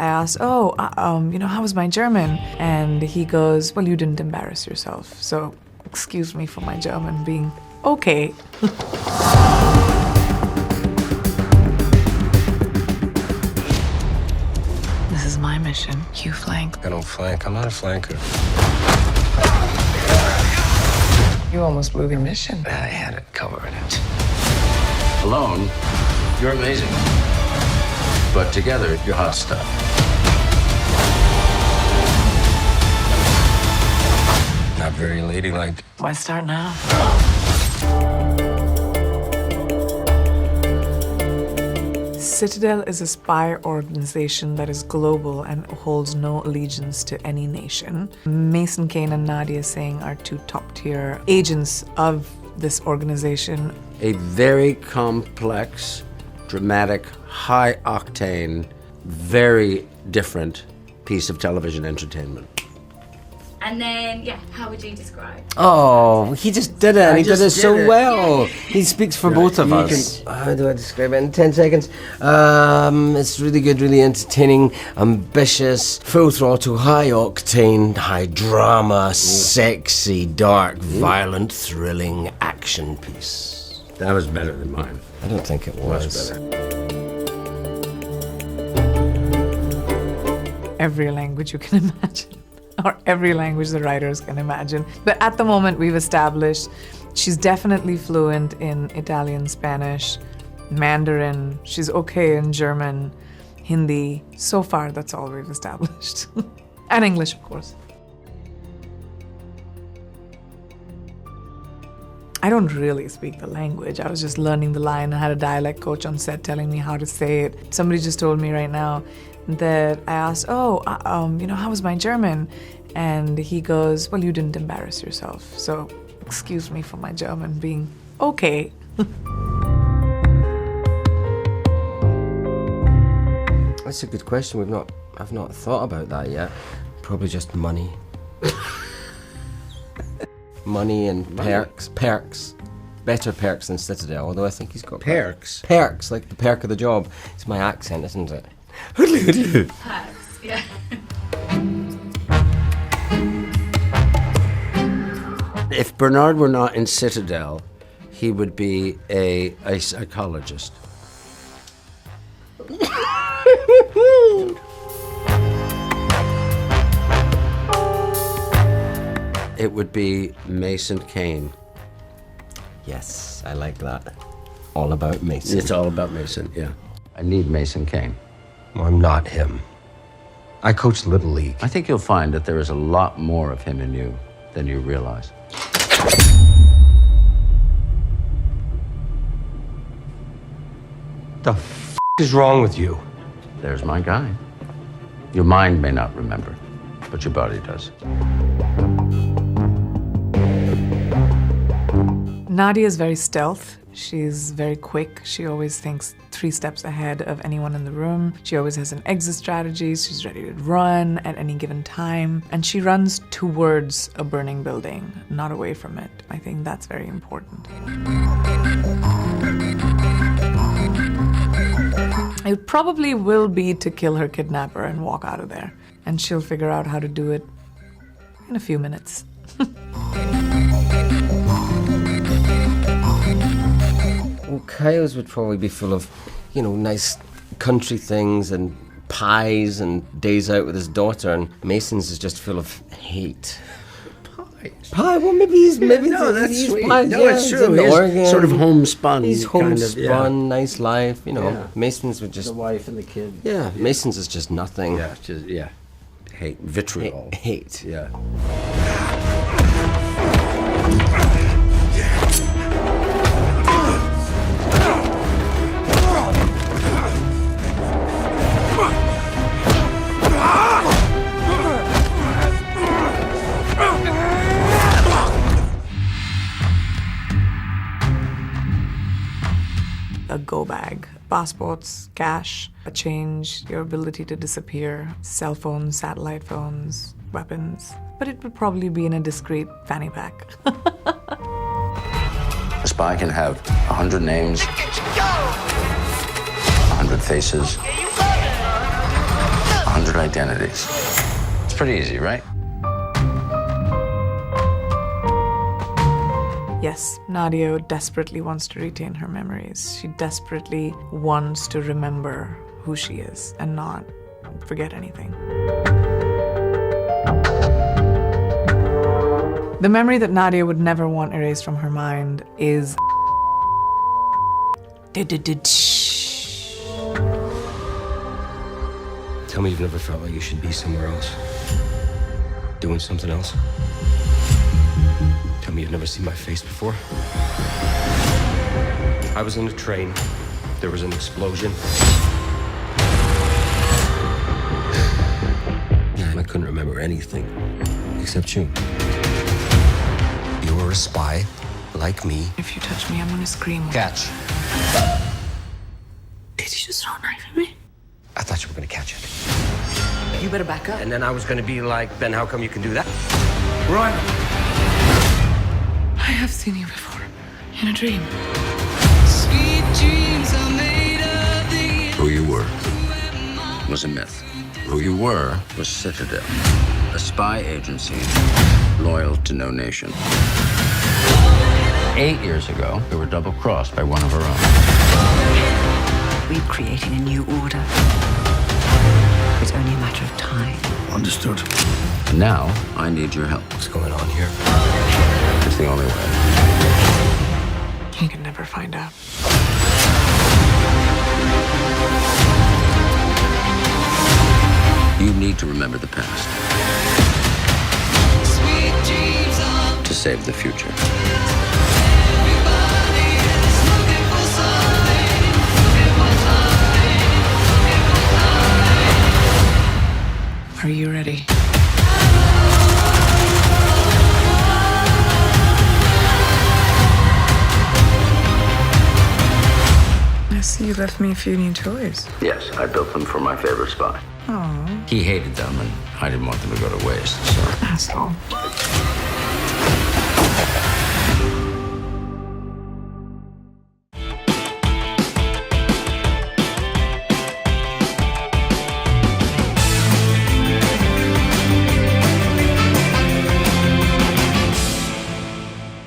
I asked, how was my German? And he goes, well, you didn't embarrass yourself. So excuse me for my German being okay. This is my mission. You flank. I don't flank. I'm not a flanker. You almost blew the mission. I had it covered. Alone, you're amazing. But together, you're hot stuff. Not very ladylike. Why start now? Citadel is a spy organization that is global and holds no allegiance to any nation. Mason Kane and Nadia Sinh are two top-tier agents of this organization. A very complex, dramatic, high-octane, very different piece of television entertainment. And then, how would you describe? Oh, he just did it, and he did it so well. Yeah. He speaks for both of us. How do I describe it in 10 seconds? It's really good, really entertaining, ambitious, full throttle, high octane, high drama, sexy, dark, violent, thrilling action piece. That was better than mine. I don't think it was. Much better. Every language you can imagine. Or every language the writers can imagine. But at the moment, we've established she's definitely fluent in Italian, Spanish, Mandarin. She's okay in German, Hindi. So far, that's all we've established. And English, of course. I don't really speak the language. I was just learning the line. I had a dialect coach on set telling me how to say it. Somebody just told me right now that I asked, how was my German? And he goes, well, you didn't embarrass yourself. So excuse me for my German being okay. That's a good question. I've not thought about that yet. Probably just money. Money and perks. Better perks than Citadel, although I think he's got Perks? Perks, like the perk of the job. It's my accent, isn't it? Perks, yeah. If Bernard were not in Citadel, he would be a psychologist. It would be Mason Kane. Yes, I like that. All about Mason. It's all about Mason, yeah. I need Mason Kane. Well, I'm not him. I coach Little League. I think you'll find that there is a lot more of him in you than you realize. The f is wrong with you? There's my guy. Your mind may not remember, but your body does. Nadia is very stealth. She's very quick. She always thinks 3 steps ahead of anyone in the room. She always has an exit strategy. She's ready to run at any given time. And she runs towards a burning building, not away from it. I think that's very important. It probably will be to kill her kidnapper and walk out of there. And she'll figure out how to do it in a few minutes. Well, Kyle's would probably be full of, nice country things and pies and days out with his daughter, and Mason's is just full of hate. Pie? Well, maybe he's that's sweet. Pie, No, it's he's true. in He's Oregon. sort of homespun. He's kind homespun, of, nice life, Yeah. Mason's would just The wife and the kid. yeah. Mason's is just nothing. Yeah, hate, vitriol. Hate. Yeah. A go bag. Passports, cash, a change, your ability to disappear, cell phones, satellite phones, weapons. But it would probably be in a discreet fanny pack. A spy can have 100 names, 100 faces, 100 identities. It's pretty easy, right? Yes, Nadia desperately wants to retain her memories. She desperately wants to remember who she is and not forget anything. The memory that Nadia would never want erased from her mind is Tell me you've never felt like you should be somewhere else. Doing something else. Tell me you've never seen my face before. I was in a train. There was an explosion. And I couldn't remember anything except you. You were a spy, like me. if you touch me, I'm gonna scream. Catch. Did you just throw a knife at me? I thought you were gonna catch it. You better back up. And then I was gonna be like, Ben, how come you can do that? Run! I have seen you before, in a dream. Who you were was a myth. Who you were was Citadel, a spy agency loyal to no nation. 8 years ago, we were double-crossed by one of our own. We're creating a new order. It's only a matter of time. Understood. And now, I need your help. What's going on here? It's the only way. You can never find out. You need to remember the past. To save the future. Are you ready? I see you left me a few new toys. Yes, I built them for my favorite spy. Oh, He hated them, and I didn't want them to go to waste, so... asshole.